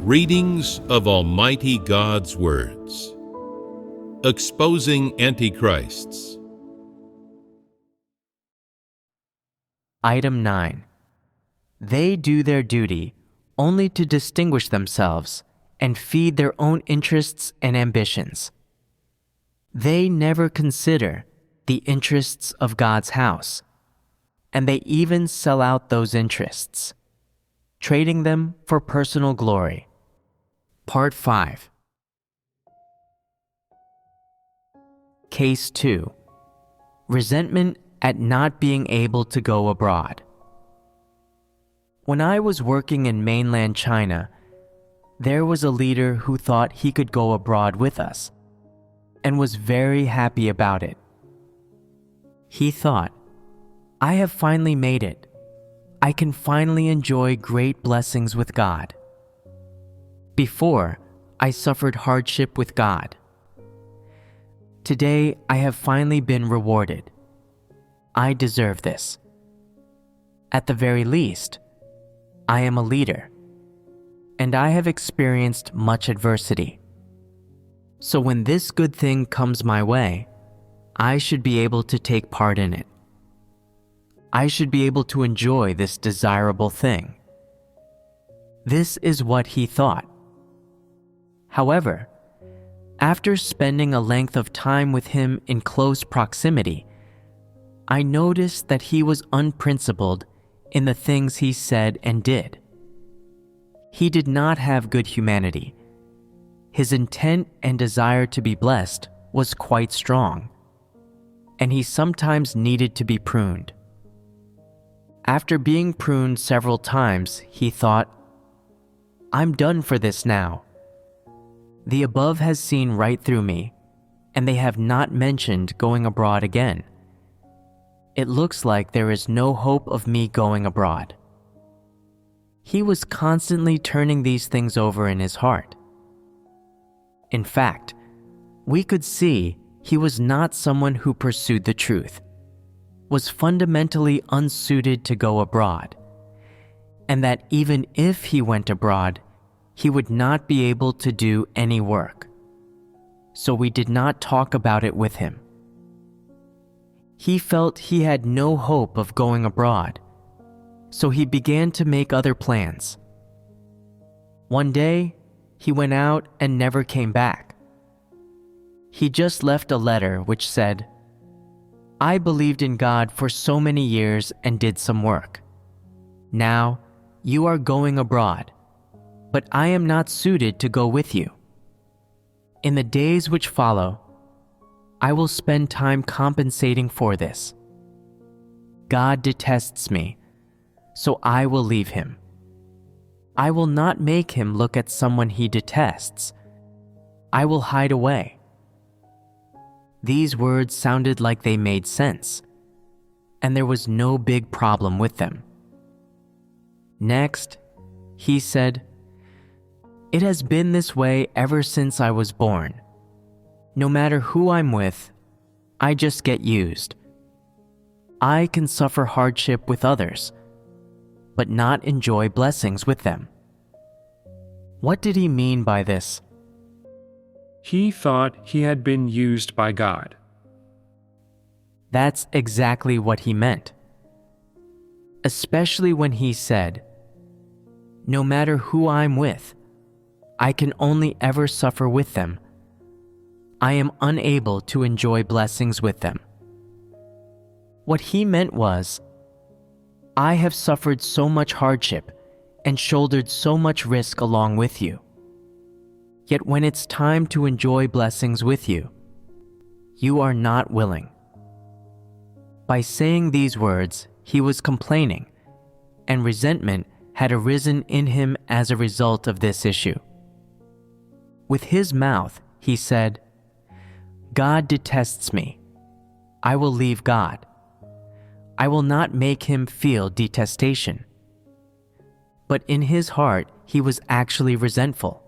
Readings of Almighty God's Words. Exposing Antichrists. Item 9. They do their duty only to distinguish themselves and feed their own interests and ambitions. They never consider the interests of God's house, and they even sell out those interests, trading them for personal glory. Part 5. Case 2. Resentment at not being able to go abroad. When I was working in mainland China, there was a leader who thought he could go abroad with us and was very happy about it. He thought, I have finally made it. I can finally enjoy great blessings with God. Before, I suffered hardship with God. Today, I have finally been rewarded. I deserve this. At the very least, I am a leader, and I have experienced much adversity. So when this good thing comes my way, I should be able to take part in it. I should be able to enjoy this desirable thing. This is what he thought. However, after spending a length of time with him in close proximity, I noticed that he was unprincipled in the things he said and did. He did not have good humanity. His intent and desire to be blessed was quite strong, and he sometimes needed to be pruned. After being pruned several times, he thought, I'm done for this now. The above has seen right through me, and they have not mentioned going abroad again. It looks like there is no hope of me going abroad. He was constantly turning these things over in his heart. In fact, we could see he was not someone who pursued the truth, was fundamentally unsuited to go abroad, and that even if he went abroad, he would not be able to do any work. So we did not talk about it with him. He felt he had no hope of going abroad, so he began to make other plans. One day, he went out and never came back. He just left a letter which said, I believed in God for so many years and did some work. Now, you are going abroad, but I am not suited to go with you. In the days which follow, I will spend time compensating for this. God detests me, so I will leave him. I will not make him look at someone he detests. I will hide away. These words sounded like they made sense, and there was no big problem with them. Next, he said, It has been this way ever since I was born. No matter who I'm with, I just get used. I can suffer hardship with others, but not enjoy blessings with them. What did he mean by this? He thought he had been used by God. That's exactly what he meant. Especially when he said, No matter who I'm with, I can only ever suffer with them. I am unable to enjoy blessings with them. What he meant was, I have suffered so much hardship and shouldered so much risk along with you. Yet when it's time to enjoy blessings with you, you are not willing. By saying these words, he was complaining, and resentment had arisen in him as a result of this issue. With his mouth, he said, God detests me. I will leave God. I will not make him feel detestation. But in his heart, he was actually resentful.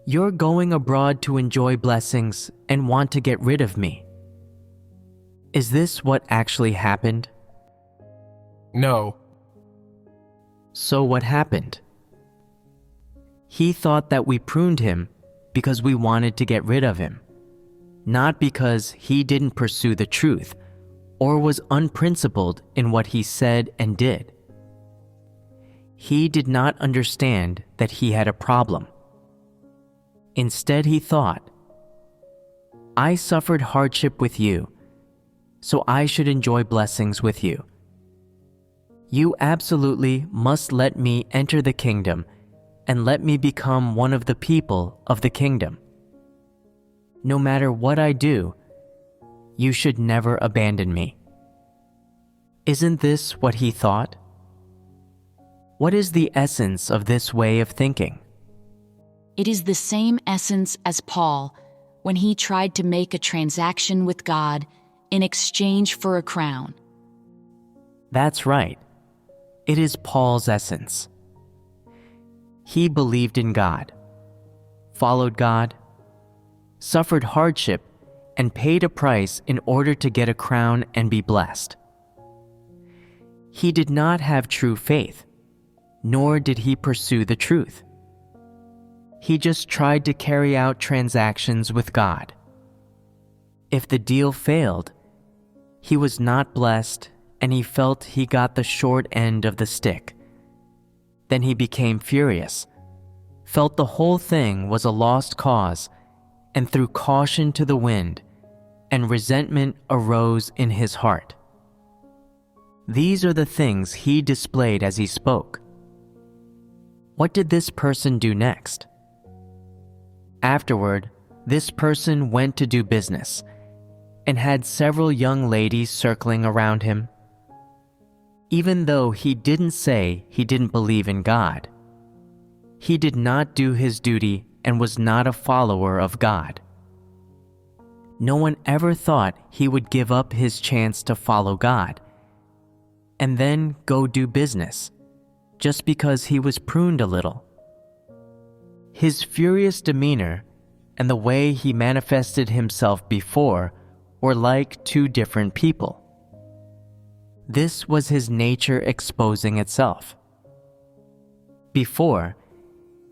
You're going abroad to enjoy blessings and want to get rid of me. Is this what actually happened? No. So what happened? He thought that we pruned him because we wanted to get rid of him, not because he didn't pursue the truth or was unprincipled in what he said and did. He did not understand that he had a problem. Instead, he thought, I suffered hardship with you, so I should enjoy blessings with you. You absolutely must let me enter the kingdom and let me become one of the people of the kingdom. No matter what I do, you should never abandon me. Isn't this what he thought? What is the essence of this way of thinking? It is the same essence as Paul when he tried to make a transaction with God in exchange for a crown. That's right. It is Paul's essence. He believed in God, followed God, suffered hardship, and paid a price in order to get a crown and be blessed. He did not have true faith, nor did he pursue the truth. He just tried to carry out transactions with God. If the deal failed, he was not blessed and he felt he got the short end of the stick. Then he became furious, felt the whole thing was a lost cause, and threw caution to the wind, and resentment arose in his heart. These are the things he displayed as he spoke. What did this person do next? Afterward, this person went to do business and had several young ladies circling around him. Even though he didn't say he didn't believe in God, he did not do his duty and was not a follower of God. No one ever thought he would give up his chance to follow God and then go do business just because he was pruned a little. His furious demeanor and the way he manifested himself before were like two different people. This was his nature exposing itself. Before,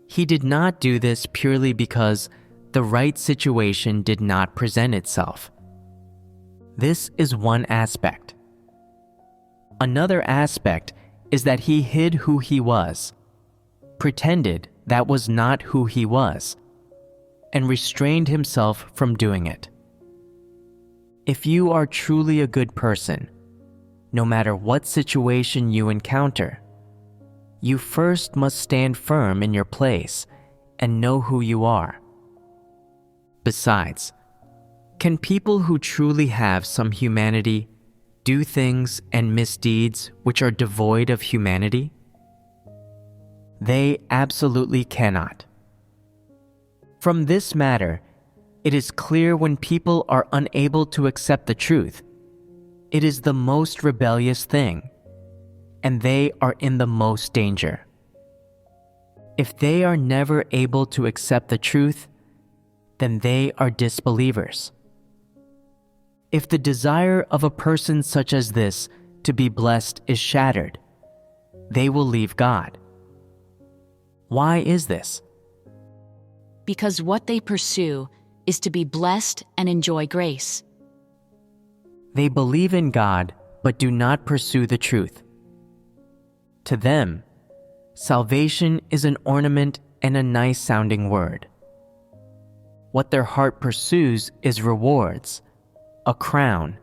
he did not do this purely because the right situation did not present itself. This is one aspect. Another aspect is that he hid who he was, pretended that was not who he was, and restrained himself from doing it. If you are truly a good person, no matter what situation you encounter, you first must stand firm in your place and know who you are. Besides, can people who truly have some humanity do things and misdeeds which are devoid of humanity? They absolutely cannot. From this matter, it is clear when people are unable to accept the truth, it is the most rebellious thing, and they are in the most danger. If they are never able to accept the truth, then they are disbelievers. If the desire of a person such as this to be blessed is shattered, they will leave God. Why is this? Because what they pursue is to be blessed and enjoy grace. They believe in God but do not pursue the truth. To them, salvation is an ornament and a nice-sounding word. What their heart pursues is rewards, a crown,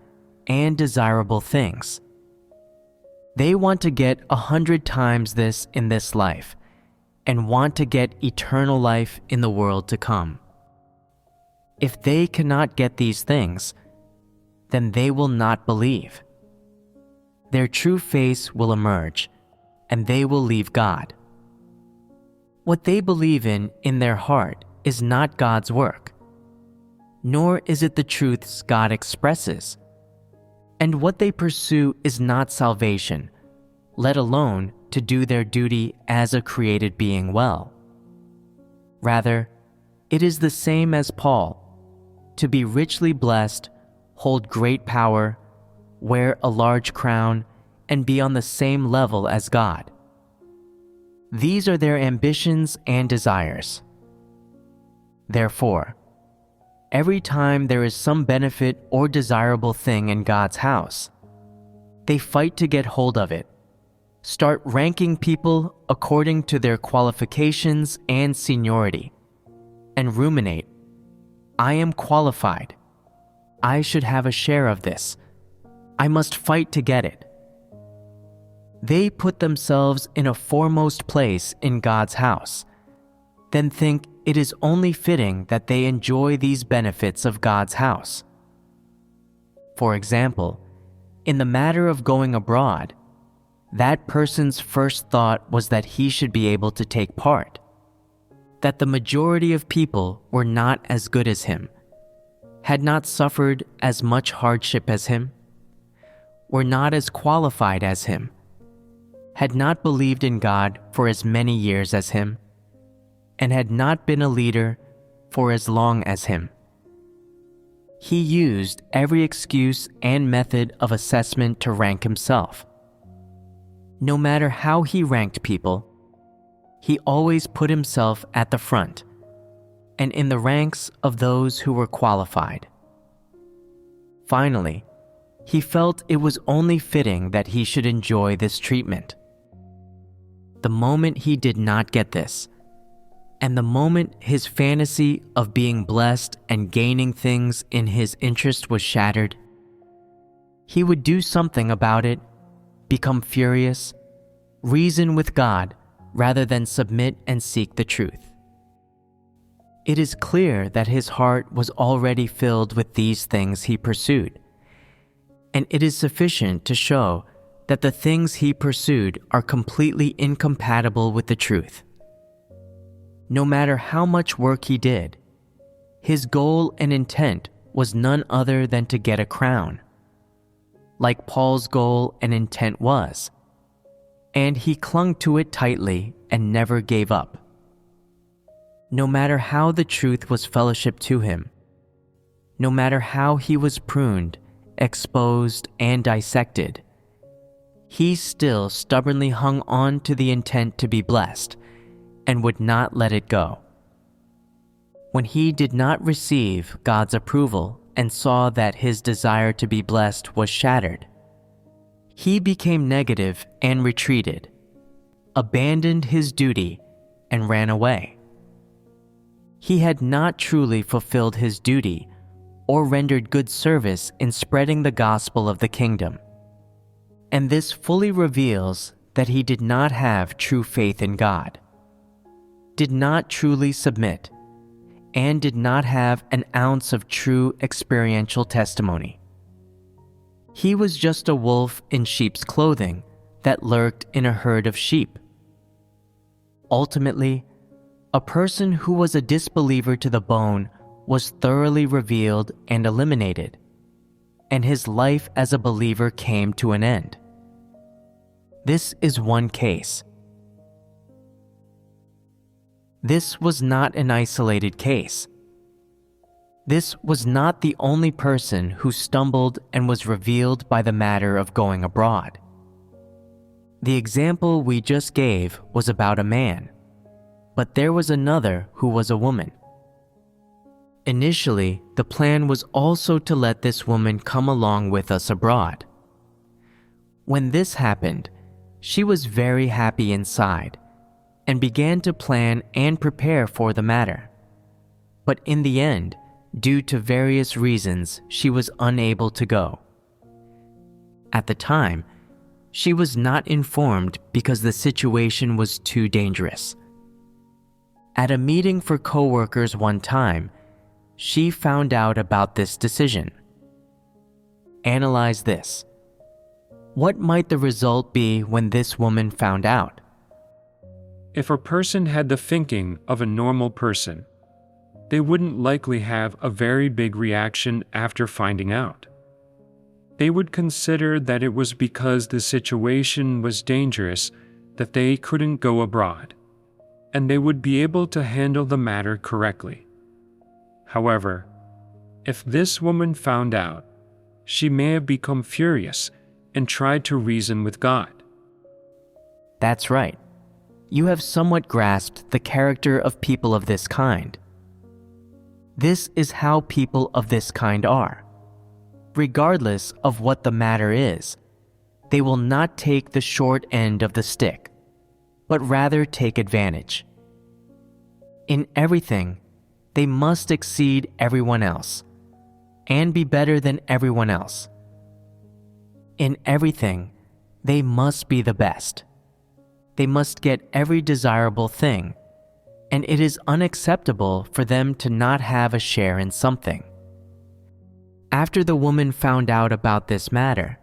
and desirable things. They want to get 100 times this in this life and want to get eternal life in the world to come. If they cannot get these things, then they will not believe. Their true face will emerge, and they will leave God. What they believe in their heart is not God's work, nor is it the truths God expresses. And what they pursue is not salvation, let alone to do their duty as a created being well. Rather, it is the same as Paul, to be richly blessed, hold great power, wear a large crown, and be on the same level as God. These are their ambitions and desires. Therefore, every time there is some benefit or desirable thing in God's house, they fight to get hold of it, start ranking people according to their qualifications and seniority, and ruminate, I am qualified. I should have a share of this. I must fight to get it. They put themselves in a foremost place in God's house, then think it is only fitting that they enjoy these benefits of God's house. For example, in the matter of going abroad, that person's first thought was that he should be able to take part, that the majority of people were not as good as him, had not suffered as much hardship as him, were not as qualified as him, had not believed in God for as many years as him, and had not been a leader for as long as him. He used every excuse and method of assessment to rank himself. No matter how he ranked people, he always put himself at the front and in the ranks of those who were qualified. Finally, he felt it was only fitting that he should enjoy this treatment. The moment he did not get this, and the moment his fantasy of being blessed and gaining things in his interest was shattered, he would do something about it, become furious, reason with God rather than submit and seek the truth. It is clear that his heart was already filled with these things he pursued, and it is sufficient to show that the things he pursued are completely incompatible with the truth. No matter how much work he did, his goal and intent was none other than to get a crown, like Paul's goal and intent was, and he clung to it tightly and never gave up. No matter how the truth was fellowship to him, no matter how he was pruned, exposed, and dissected, he still stubbornly hung on to the intent to be blessed and would not let it go. When he did not receive God's approval and saw that his desire to be blessed was shattered, he became negative and retreated, abandoned his duty, and ran away. He had not truly fulfilled his duty or rendered good service in spreading the gospel of the kingdom. And this fully reveals that he did not have true faith in God, did not truly submit, and did not have an ounce of true experiential testimony. He was just a wolf in sheep's clothing that lurked in a herd of sheep. Ultimately, a person who was a disbeliever to the bone was thoroughly revealed and eliminated, and his life as a believer came to an end. This is one case. This was not an isolated case. This was not the only person who stumbled and was revealed by the matter of going abroad. The example we just gave was about a man, but there was another who was a woman. Initially, the plan was also to let this woman come along with us abroad. When this happened, she was very happy inside and began to plan and prepare for the matter. But in the end, due to various reasons, she was unable to go. At the time, she was not informed because the situation was too dangerous. At a meeting for co-workers one time, she found out about this decision. Analyze this. What might the result be when this woman found out? If a person had the thinking of a normal person, they wouldn't likely have a very big reaction after finding out. They would consider that it was because the situation was dangerous that they couldn't go abroad, and they would be able to handle the matter correctly. However, if this woman found out, she may have become furious and tried to reason with God. That's right. you have somewhat grasped the character of people of this kind. This is how people of this kind are. Regardless of what the matter is, they will not take the short end of the stick, but rather take advantage. In everything, they must exceed everyone else and be better than everyone else. In everything, they must be the best. They must get every desirable thing, and it is unacceptable for them to not have a share in something. After the woman found out about this matter,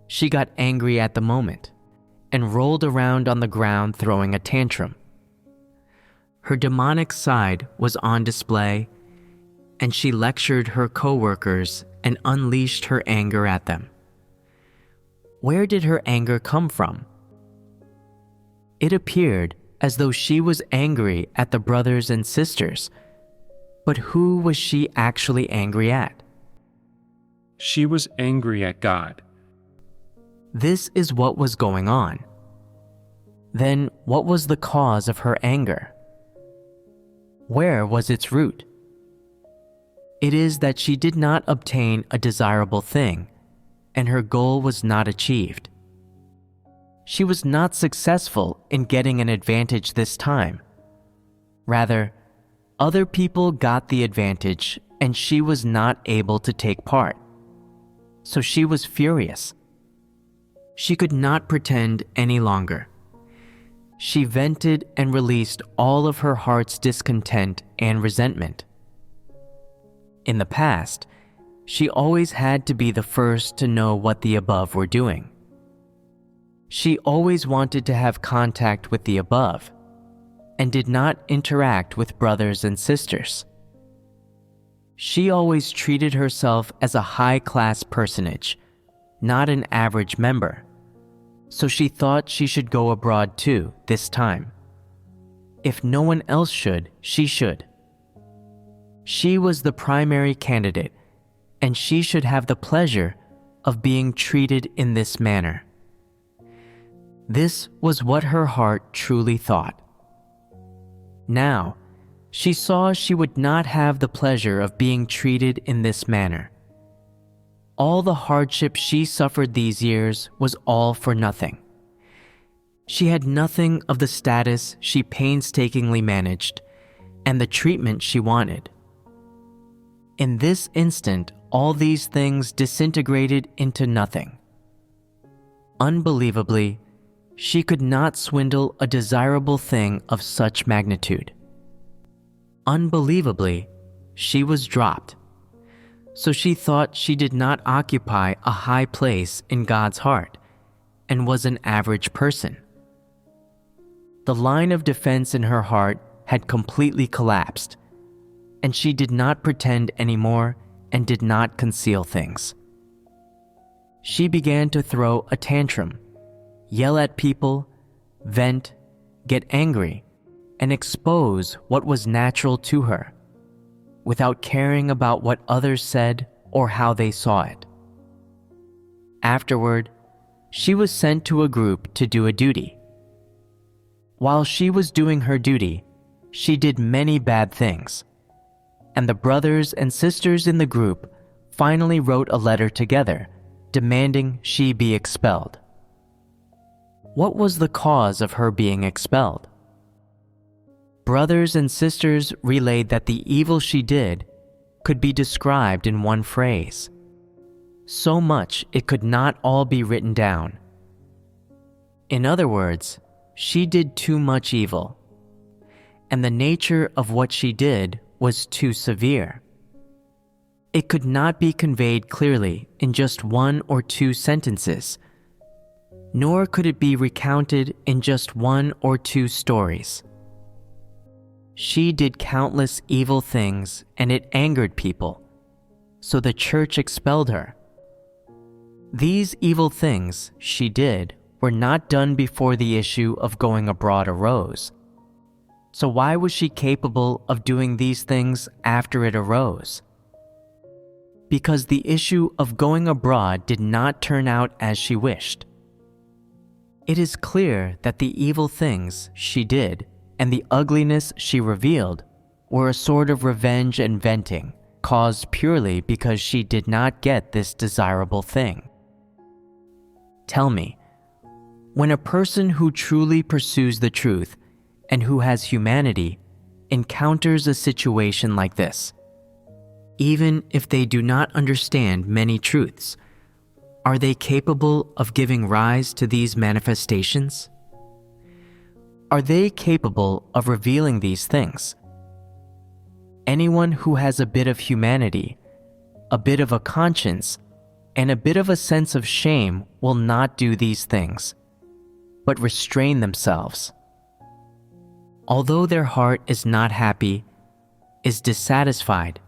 she got angry at the moment and rolled around on the ground throwing a tantrum. Her demonic side was on display, and she lectured her co-workers and unleashed her anger at them. Where did her anger come from? It appeared as though she was angry at the brothers and sisters, but who was she actually angry at? She was angry at God. This is what was going on. Then what was the cause of her anger? Where was its root? It is that she did not obtain a desirable thing, and her goal was not achieved. She was not successful in getting an advantage this time. Rather, other people got the advantage and she was not able to take part. So she was furious. She could not pretend any longer. She vented and released all of her heart's discontent and resentment. In the past, she always had to be the first to know what the above were doing. She always wanted to have contact with the above and did not interact with brothers and sisters. She always treated herself as a high-class personage, not an average member, so she thought she should go abroad too this time. If no one else should, she should. She was the primary candidate, and she should have the pleasure of being treated in this manner. This was what her heart truly thought. Now, she saw she would not have the pleasure of being treated in this manner. All the hardship she suffered these years was all for nothing. She had nothing of the status she painstakingly managed and the treatment she wanted. In this instant, all these things disintegrated into nothing. Unbelievably, she could not swindle a desirable thing of such magnitude. Unbelievably, she was dropped. So she thought she did not occupy a high place in God's heart and was an average person. The line of defense in her heart had completely collapsed, and she did not pretend anymore and did not conceal things. She began to throw a tantrum, yell at people, vent, get angry, and expose what was natural to her, without caring about what others said or how they saw it. Afterward, she was sent to a group to do a duty. While she was doing her duty, she did many bad things, and the brothers and sisters in the group finally wrote a letter together demanding she be expelled. What was the cause of her being expelled? Brothers and sisters relayed that the evil she did could be described in one phrase. So much it could not all be written down. In other words, she did too much evil, and the nature of what she did was too severe. It could not be conveyed clearly in just one or two sentences, nor could it be recounted in just one or two stories. She did countless evil things, and it angered people, so the church expelled her. These evil things she did were not done before the issue of going abroad arose. So why was she capable of doing these things after it arose? Because the issue of going abroad did not turn out as she wished. It is clear that the evil things she did and the ugliness she revealed were a sort of revenge and venting, caused purely because she did not get this desirable thing. Tell me, when a person who truly pursues the truth and who has humanity encounters a situation like this, even if they do not understand many truths, are they capable of giving rise to these manifestations? Are they capable of revealing these things? Anyone who has a bit of humanity, a bit of a conscience, and a bit of a sense of shame will not do these things, but restrain themselves. Although their heart is not happy, is dissatisfied,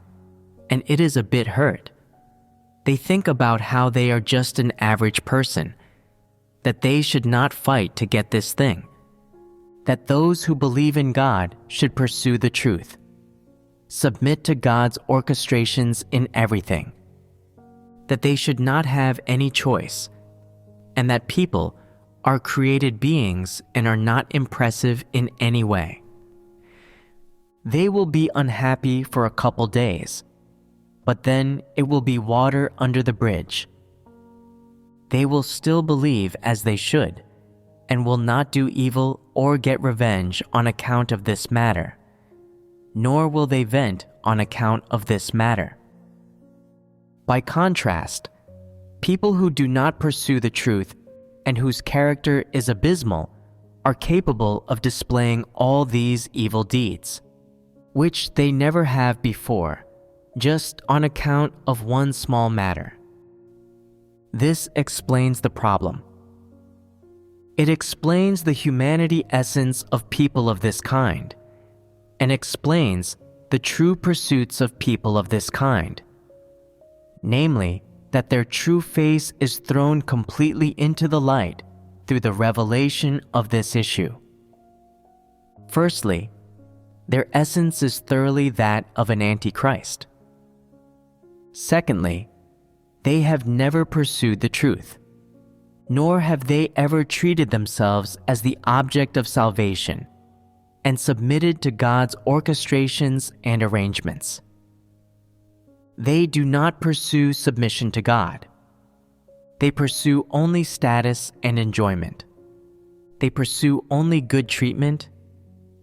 and it is a bit hurt, they think about how they are just an average person, that they should not fight to get this thing, that those who believe in God should pursue the truth, submit to God's orchestrations in everything, that they should not have any choice, and that people are created beings and are not impressive in any way. They will be unhappy for a couple days, but then it will be water under the bridge. They will still believe as they should, and will not do evil or get revenge on account of this matter, nor will they vent on account of this matter. By contrast, people who do not pursue the truth and whose character is abysmal are capable of displaying all these evil deeds, which they never have before, just on account of one small matter. This explains the problem. It explains the humanity essence of people of this kind, and explains the true pursuits of people of this kind, namely, that their true face is thrown completely into the light through the revelation of this issue. Firstly, their essence is thoroughly that of an antichrist. Secondly, they have never pursued the truth, nor have they ever treated themselves as the object of salvation and submitted to God's orchestrations and arrangements. They do not pursue submission to God. They pursue only status and enjoyment. They pursue only good treatment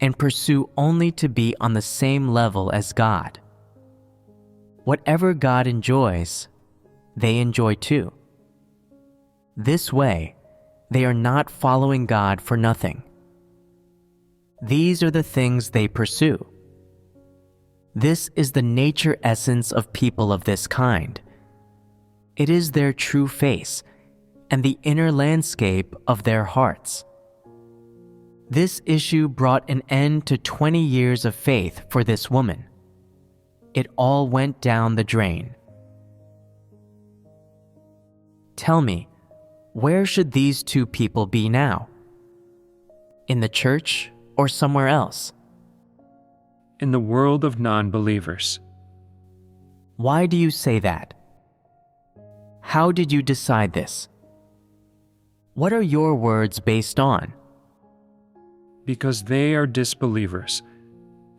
and pursue only to be on the same level as God. Whatever God enjoys, they enjoy too. This way, they are not following God for nothing. These are the things they pursue. This is the nature essence of people of this kind. It is their true face and the inner landscape of their hearts. This issue brought an end to 20 years of faith for this woman. It all went down the drain. Tell me, where should these two people be now? In the church or somewhere else? In the world of non-believers. Why do you say that? How did you decide this? What are your words based on? Because they are disbelievers,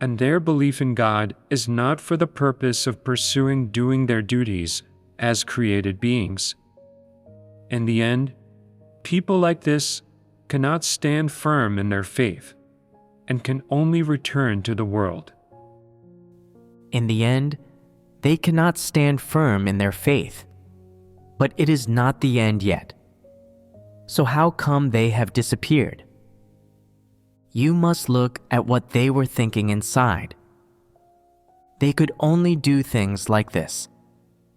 and their belief in God is not for the purpose of pursuing doing their duties as created beings. In the end, people like this cannot stand firm in their faith and can only return to the world. In the end, they cannot stand firm in their faith, but it is not the end yet. So how come they have disappeared? You must look at what they were thinking inside. They could only do things like this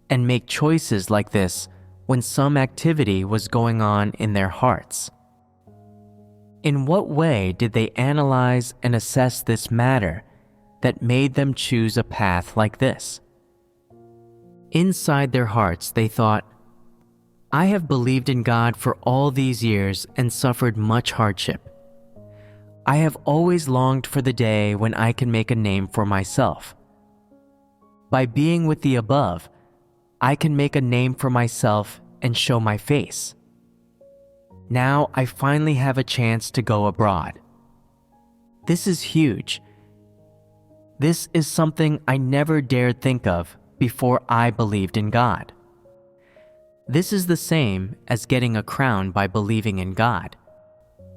and make choices like this when some activity was going on in their hearts. In what way did they analyze and assess this matter that made them choose a path like this? Inside their hearts, they thought, I have believed in God for all these years and suffered much hardship. I have always longed for the day when I can make a name for myself. By being with the above, I can make a name for myself and show my face. Now I finally have a chance to go abroad. This is huge. This is something I never dared think of before I believed in God. This is the same as getting a crown by believing in God.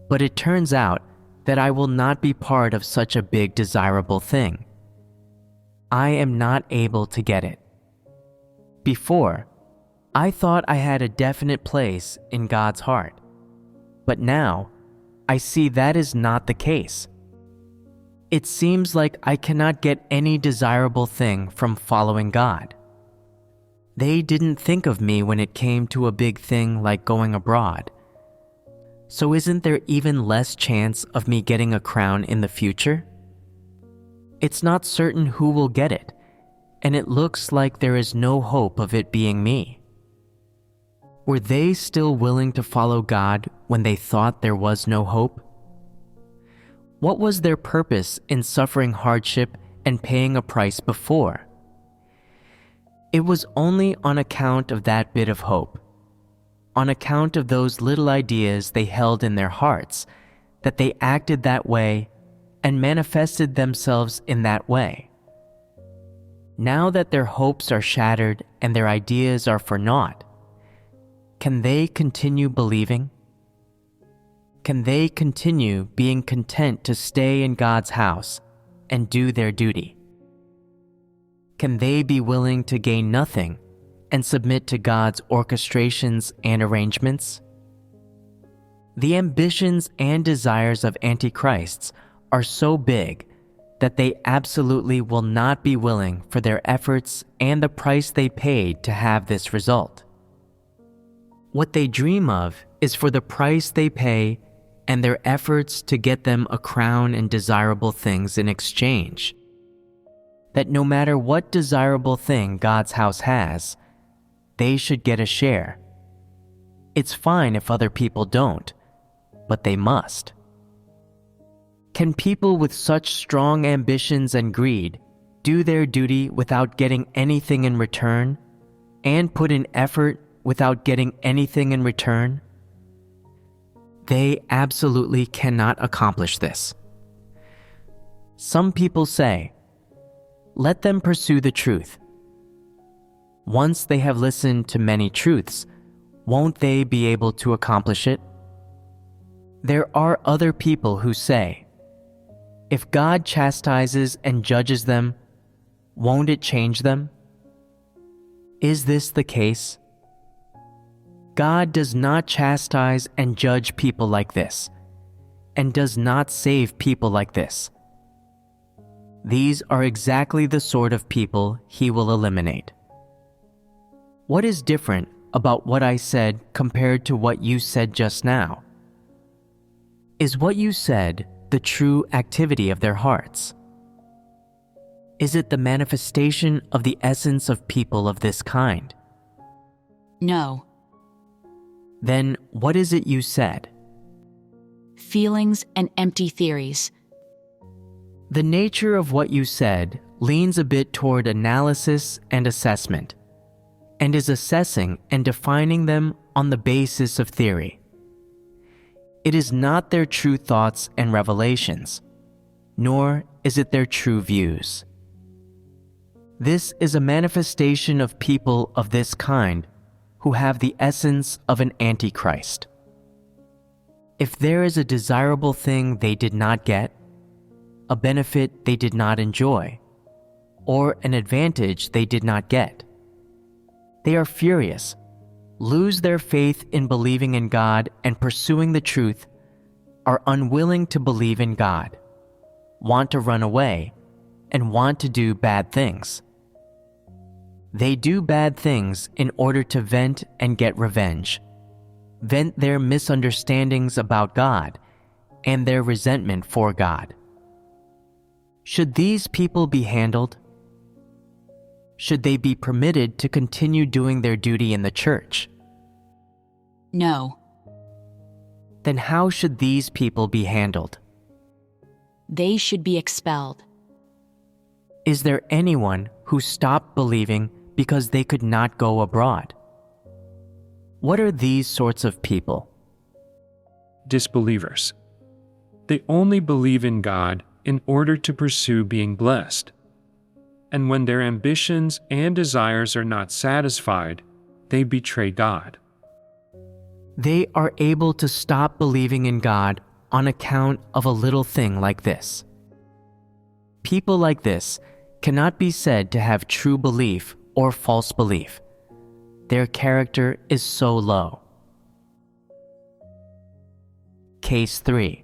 But it turns out that I will not be part of such a big desirable thing. I am not able to get it. Before, I thought I had a definite place in God's heart. But now, I see that is not the case. It seems like I cannot get any desirable thing from following God. They didn't think of me when it came to a big thing like going abroad. So isn't there even less chance of me getting a crown in the future? It's not certain who will get it, and it looks like there is no hope of it being me. Were they still willing to follow God when they thought there was no hope? What was their purpose in suffering hardship and paying a price before? It was only on account of that bit of hope, on account of those little ideas they held in their hearts, that they acted that way and manifested themselves in that way. Now that their hopes are shattered and their ideas are for naught, can they continue believing? Can they continue being content to stay in God's house and do their duty? Can they be willing to gain nothing and submit to God's orchestrations and arrangements? The ambitions and desires of antichrists are so big that they absolutely will not be willing for their efforts and the price they paid to have this result. What they dream of is for the price they pay and their efforts to get them a crown and desirable things in exchange. That no matter what desirable thing God's house has, they should get a share. It's fine if other people don't, but they must. Can people with such strong ambitions and greed do their duty without getting anything in return, and put in effort without getting anything in return? They absolutely cannot accomplish this. Some people say, let them pursue the truth. Once they have listened to many truths, won't they be able to accomplish it? There are other people who say, if God chastises and judges them, won't it change them? Is this the case? God does not chastise and judge people like this, and does not save people like this. These are exactly the sort of people He will eliminate. What is different about what I said compared to what you said just now? Is what you said the true activity of their hearts? Is it the manifestation of the essence of people of this kind? No. Then what is it you said? Feelings and empty theories. The nature of what you said leans a bit toward analysis and assessment, and is assessing and defining them on the basis of theory. It is not their true thoughts and revelations, nor is it their true views. This is a manifestation of people of this kind who have the essence of an antichrist. If there is a desirable thing they did not get, a benefit they did not enjoy, or an advantage they did not get, they are furious, lose their faith in believing in God and pursuing the truth, are unwilling to believe in God, want to run away, and want to do bad things. They do bad things in order to vent and get revenge, vent their misunderstandings about God and their resentment for God. Should these people be handled? Should they be permitted to continue doing their duty in the church? No. Then how should these people be handled? They should be expelled. Is there anyone who stopped believing because they could not go abroad? What are these sorts of people? disbelievers. They only believe in God in order to pursue being blessed. And when their ambitions and desires are not satisfied, they betray God. They are able to stop believing in God on account of a little thing like this. People like this cannot be said to have true belief or false belief. Their character is so low. Case 3.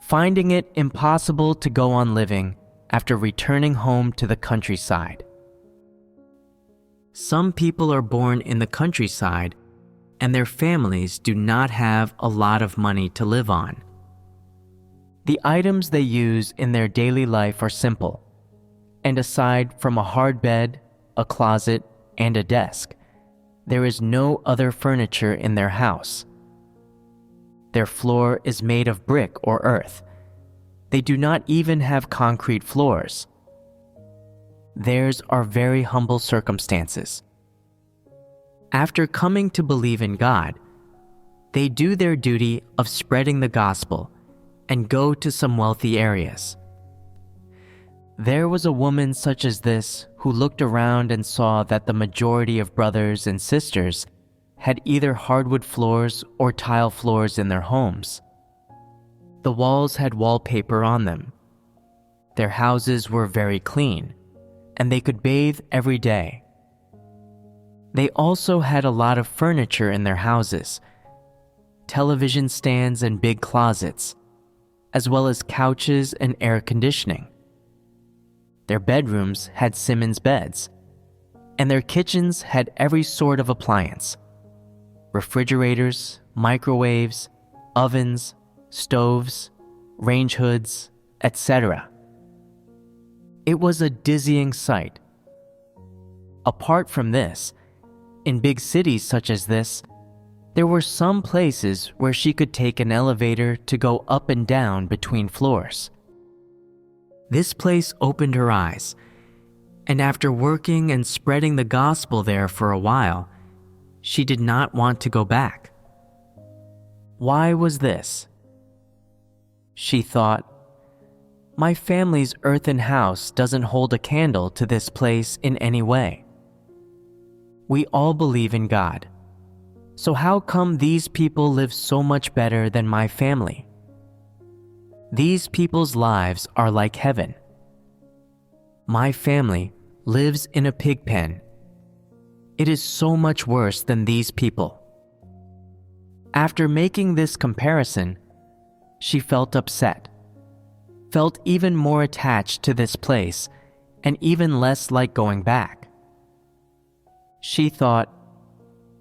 Finding it impossible to go on living after returning home to the countryside. Some people are born in the countryside and their families do not have a lot of money to live on. The items they use in their daily life are simple, and aside from a hard bed, a closet, and a desk, there is no other furniture in their house. Their floor is made of brick or earth. They do not even have concrete floors. Theirs are very humble circumstances. After coming to believe in God, they do their duty of spreading the gospel and go to some wealthy areas. There was a woman such as this who looked around and saw that the majority of brothers and sisters had either hardwood floors or tile floors in their homes. The walls had wallpaper on them. Their houses were very clean, and they could bathe every day. They also had a lot of furniture in their houses, television stands and big closets, as well as couches and air conditioning. Their bedrooms had Simmons beds, and their kitchens had every sort of appliance: refrigerators, microwaves, ovens, stoves, range hoods, etc. It was a dizzying sight. Apart from this, in big cities such as this, there were some places where she could take an elevator to go up and down between floors. This place opened her eyes, and after working and spreading the gospel there for a while, she did not want to go back. Why was this? She thought, my family's earthen house doesn't hold a candle to this place in any way. We all believe in God. So how come these people live so much better than my family? These people's lives are like heaven. My family lives in a pig pen. It is so much worse than these people. After making this comparison, she felt upset, felt even more attached to this place, and even less like going back. She thought,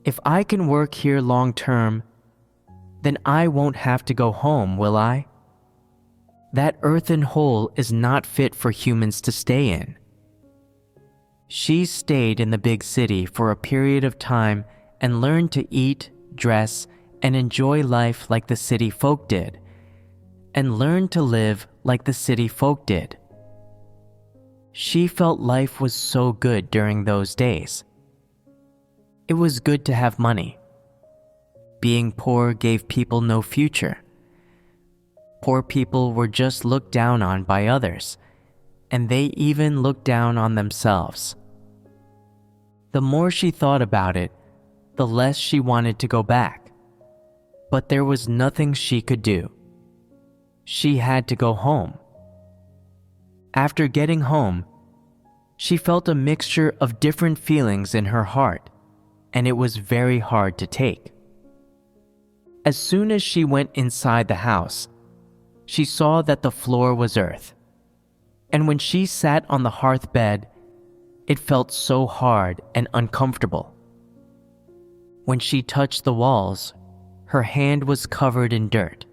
if I can work here long term, then I won't have to go home, will I? That earthen hole is not fit for humans to stay in. She stayed in the big city for a period of time and learned to eat, dress, and enjoy life like the city folk did, and learned to live like the city folk did. She felt life was so good during those days. It was good to have money. Being poor gave people no future. Poor people were just looked down on by others, and they even looked down on themselves. The more she thought about it, the less she wanted to go back. But there was nothing she could do. She had to go home. After getting home, she felt a mixture of different feelings in her heart, and it was very hard to take. As soon as she went inside the house, she saw that the floor was earth, and when she sat on the hearth bed, it felt so hard and uncomfortable. When she touched the walls, her hand was covered in dirt.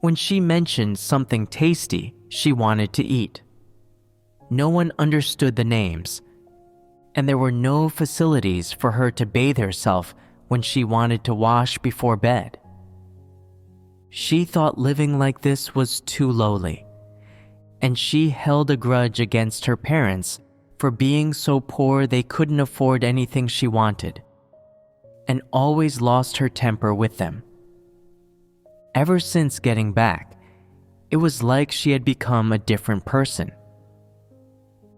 When she mentioned something tasty she wanted to eat, no one understood the names, and there were no facilities for her to bathe herself when she wanted to wash before bed. She thought living like this was too lowly, and she held a grudge against her parents for being so poor they couldn't afford anything she wanted, and always lost her temper with them. ever since getting back, it was like she had become a different person.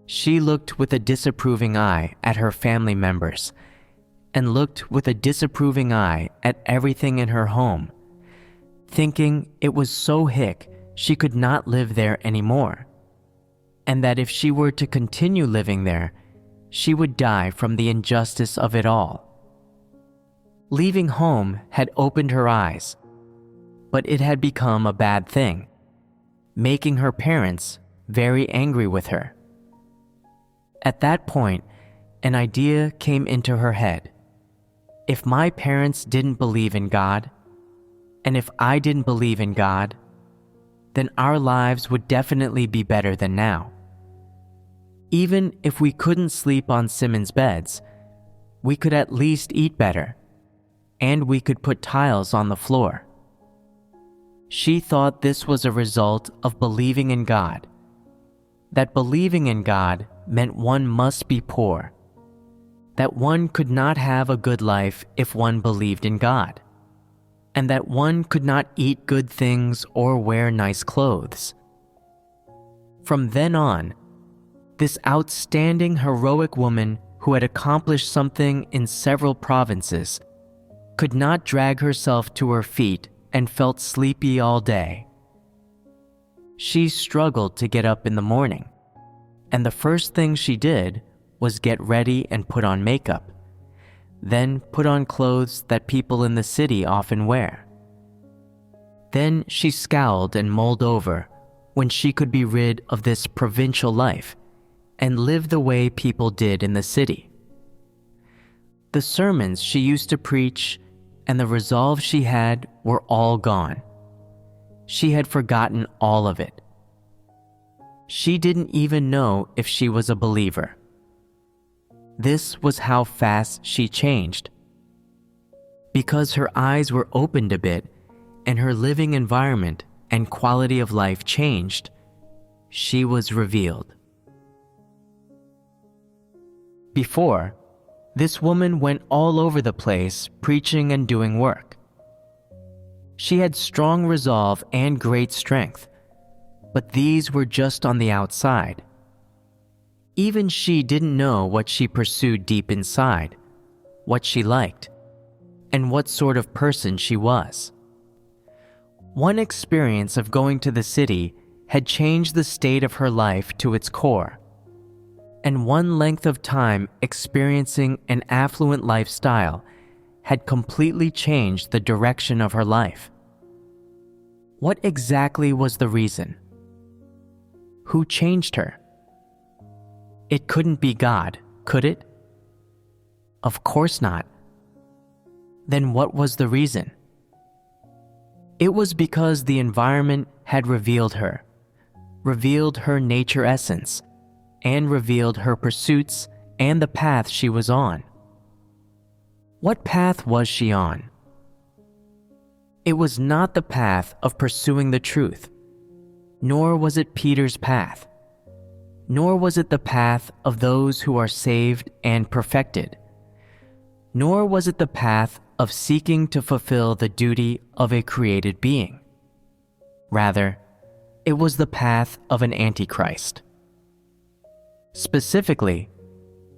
She looked with a disapproving eye at her family members and looked with a disapproving eye at everything in her home, thinking it was so hick she could not live there anymore, and that if she were to continue living there, she would die from the injustice of it all. Leaving home had opened her eyes, but it had become a bad thing, making her parents very angry with her. At that point, an idea came into her head. If my parents didn't believe in God, and if I didn't believe in God, then our lives would definitely be better than now. Even if we couldn't sleep on Simmons beds, we could at least eat better, and we could put tiles on the floor. She thought this was a result of believing in God, that believing in God meant one must be poor, that one could not have a good life if one believed in God, and that one could not eat good things or wear nice clothes. From then on, this outstanding heroic woman who had accomplished something in several provinces could not drag herself to her feet and felt sleepy all day. She struggled to get up in the morning, and the first thing she did was get ready and put on makeup, then put on clothes that people in the city often wear. Then she scowled and mulled over when she could be rid of this provincial life and live the way people did in the city. The sermons she used to preach and the resolve she had were all gone. She had forgotten all of it. She didn't even know if she was a believer. This was how fast she changed. Because her eyes were opened a bit and her living environment and quality of life changed, she was revealed. Before, this woman went all over the place preaching and doing work. She had strong resolve and great strength, but these were just on the outside. Even she didn't know what she pursued deep inside, what she liked, and what sort of person she was. One experience of going to the city had changed the state of her life to its core, and one length of time experiencing an affluent lifestyle had completely changed the direction of her life. What exactly was the reason? Who changed her? It couldn't be God, could it? Of course not. Then what was the reason? It was because the environment had revealed her nature essence, and revealed her pursuits and the path she was on. What path was she on? It was not the path of pursuing the truth, nor was it Peter's path, nor was it the path of those who are saved and perfected, nor was it the path of seeking to fulfill the duty of a created being. Rather, it was the path of an antichrist. Specifically,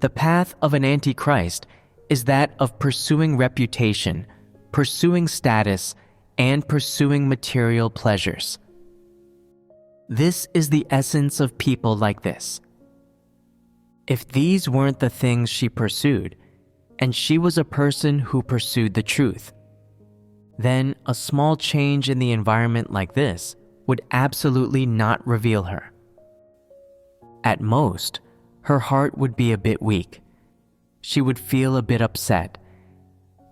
the path of an antichrist is that of pursuing reputation, pursuing status, and pursuing material pleasures. This is the essence of people like this. If these weren't the things she pursued, and she was a person who pursued the truth, then a small change in the environment like this would absolutely not reveal her. At most, her heart would be a bit weak. She would feel a bit upset,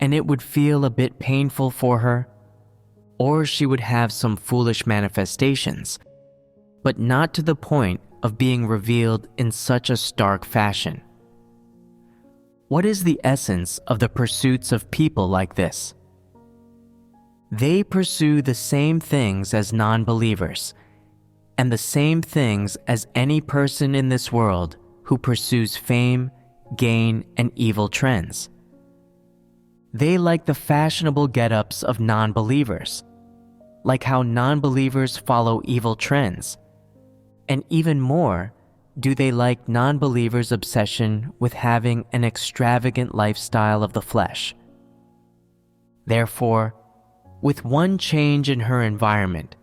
and it would feel a bit painful for her, or she would have some foolish manifestations, but not to the point of being revealed in such a stark fashion. What is the essence of the pursuits of people like this? They pursue the same things as non-believers, and the same things as any person in this world who pursues fame, gain, and evil trends. They like the fashionable get-ups of non-believers, like how non-believers follow evil trends. And even more, do they like non-believers' obsession with having an extravagant lifestyle of the flesh. Therefore, with one change in her environment,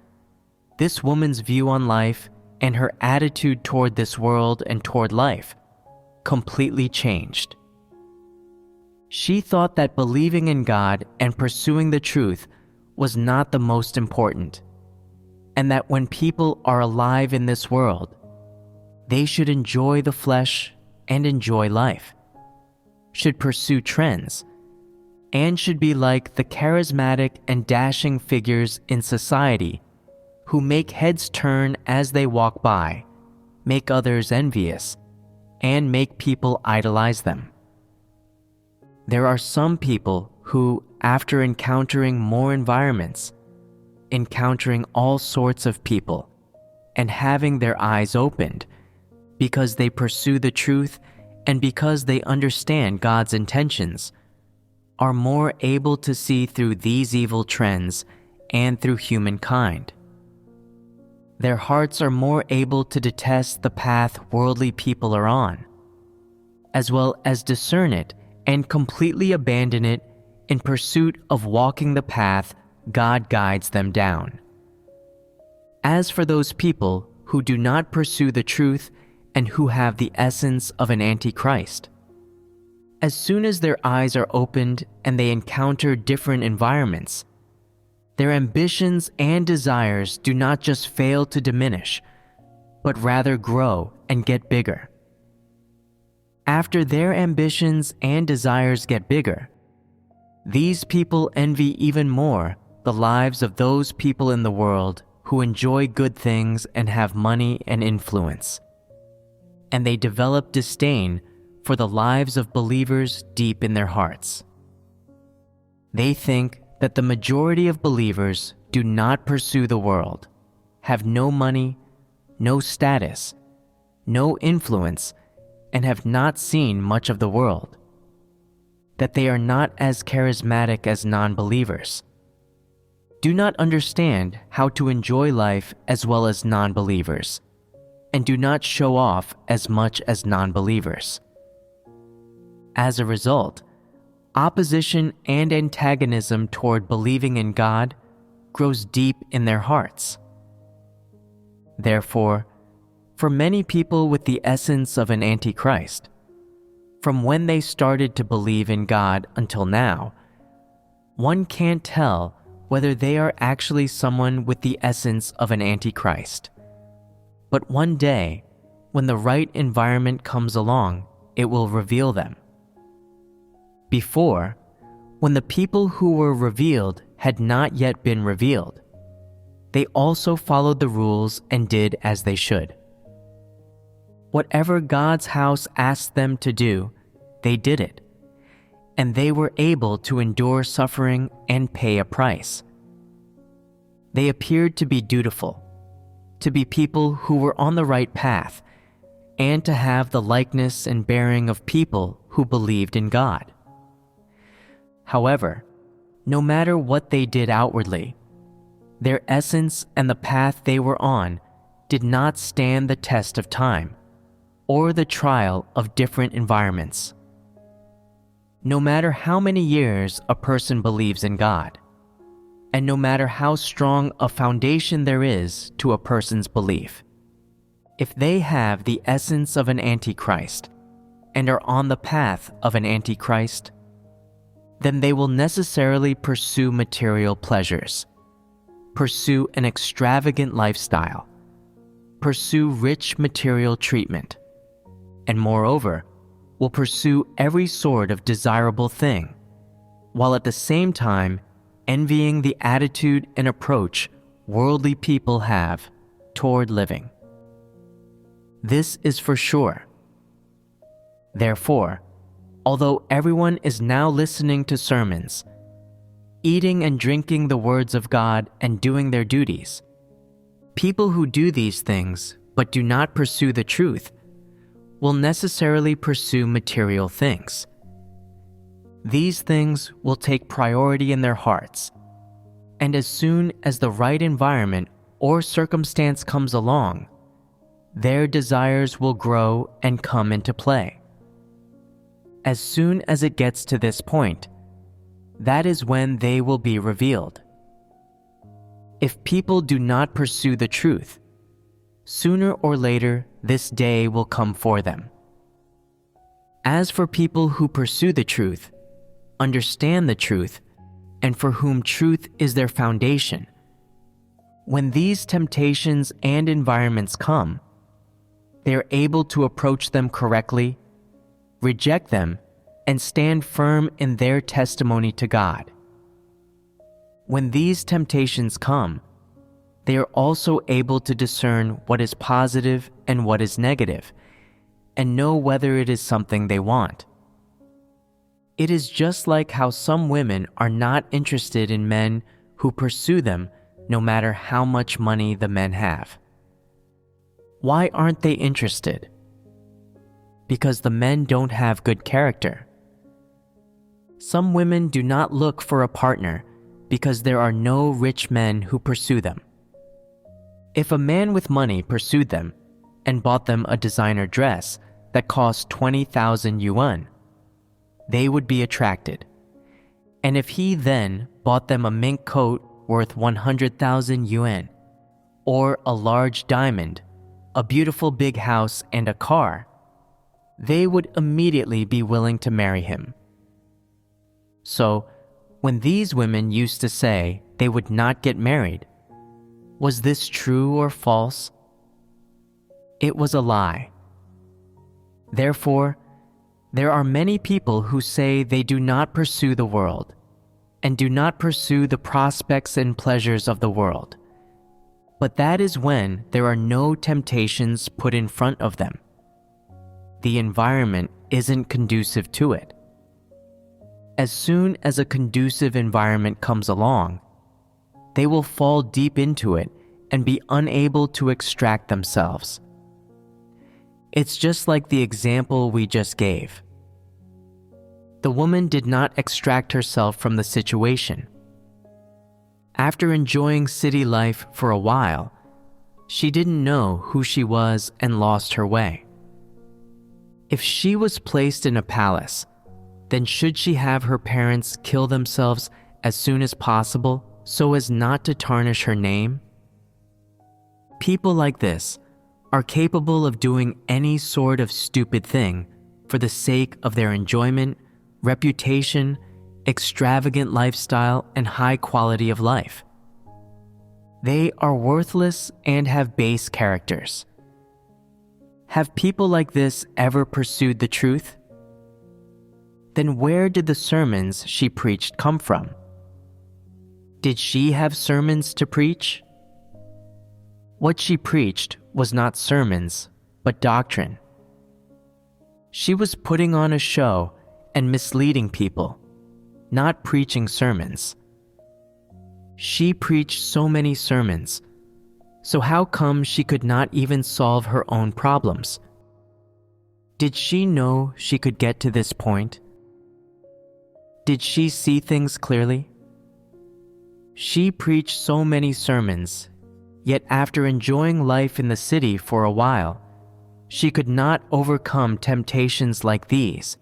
this woman's view on life and her attitude toward this world and toward life completely changed. She thought that believing in God and pursuing the truth was not the most important, and that when people are alive in this world, they should enjoy the flesh and enjoy life, should pursue trends, and should be like the charismatic and dashing figures in society who make heads turn as they walk by, make others envious, and make people idolize them. There are some people who, after encountering more environments, encountering all sorts of people, and having their eyes opened, because they pursue the truth and because they understand God's intentions, are more able to see through these evil trends and through humankind. Their hearts are more able to detest the path worldly people are on, as well as discern it and completely abandon it in pursuit of walking the path God guides them down. As for those people who do not pursue the truth and who have the essence of an antichrist, as soon as their eyes are opened and they encounter different environments, their ambitions and desires do not just fail to diminish, but rather grow and get bigger. After their ambitions and desires get bigger, these people envy even more the lives of those people in the world who enjoy good things and have money and influence, and they develop disdain for the lives of believers deep in their hearts. They think that the majority of believers do not pursue the world, have no money, no status, no influence, and have not seen much of the world, that they are not as charismatic as non-believers, do not understand how to enjoy life as well as non-believers, and do not show off as much as non-believers. As a result, opposition and antagonism toward believing in God grows deep in their hearts. Therefore, for many people with the essence of an antichrist, from when they started to believe in God until now, one can't tell whether they are actually someone with the essence of an antichrist. But one day, when the right environment comes along, it will reveal them. Before, when the people who were revealed had not yet been revealed, they also followed the rules and did as they should. Whatever God's house asked them to do, they did it, and they were able to endure suffering and pay a price. They appeared to be dutiful, to be people who were on the right path, and to have the likeness and bearing of people who believed in God. However, no matter what they did outwardly, their essence and the path they were on did not stand the test of time or the trial of different environments. No matter how many years a person believes in God, and no matter how strong a foundation there is to a person's belief, if they have the essence of an antichrist and are on the path of an antichrist, then they will necessarily pursue material pleasures, pursue an extravagant lifestyle, pursue rich material treatment, and moreover, will pursue every sort of desirable thing, while at the same time envying the attitude and approach worldly people have toward living. This is for sure. Therefore, although everyone is now listening to sermons, eating and drinking the words of God and doing their duties, people who do these things but do not pursue the truth will necessarily pursue material things. These things will take priority in their hearts, And as soon as the right environment or circumstance comes along, their desires will grow and come into play. As soon as it gets to this point, that is when they will be revealed. If people do not pursue the truth, sooner or later this day will come for them. As for people who pursue the truth, understand the truth, and for whom truth is their foundation, when these temptations and environments come, they are able to approach them correctly, reject them, and stand firm in their testimony to God. When these temptations come, they are also able to discern what is positive and what is negative, and know whether it is something they want. It is just like how some women are not interested in men who pursue them no matter how much money the men have. Why aren't they interested? Because the men don't have good character. Some women do not look for a partner because there are no rich men who pursue them. If a man with money pursued them and bought them a designer dress that cost 20,000 yuan, they would be attracted. And if he then bought them a mink coat worth 100,000 yuan, or a large diamond, a beautiful big house, and a car, they would immediately be willing to marry him. So, when these women used to say they would not get married, was this true or false? It was a lie. Therefore, there are many people who say they do not pursue the world and do not pursue the prospects and pleasures of the world. But that is when there are no temptations put in front of them. The environment isn't conducive to it. As soon as a conducive environment comes along, they will fall deep into it and be unable to extract themselves. It's just like the example we just gave. The woman did not extract herself from the situation. After enjoying city life for a while, she didn't know who she was and lost her way. If she was placed in a palace, then should she have her parents kill themselves as soon as possible so as not to tarnish her name? People like this are capable of doing any sort of stupid thing for the sake of their enjoyment, reputation, extravagant lifestyle, and high quality of life. They are worthless and have base characters. Have people like this ever pursued the truth? Then where did the sermons she preached come from? Did she have sermons to preach? What she preached was not sermons, but doctrine. She was putting on a show and misleading people, not preaching sermons. She preached so many sermons, so how come she could not even solve her own problems? Did she know she could get to this point? Did she see things clearly? She preached so many sermons, yet after enjoying life in the city for a while, she could not overcome temptations like these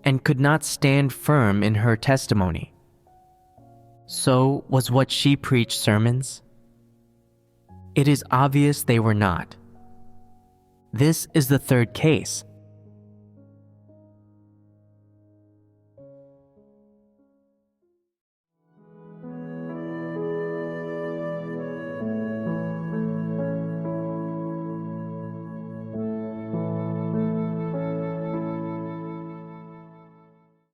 and could not stand firm in her testimony. So was what she preached sermons? It is obvious they were not. This is the third case.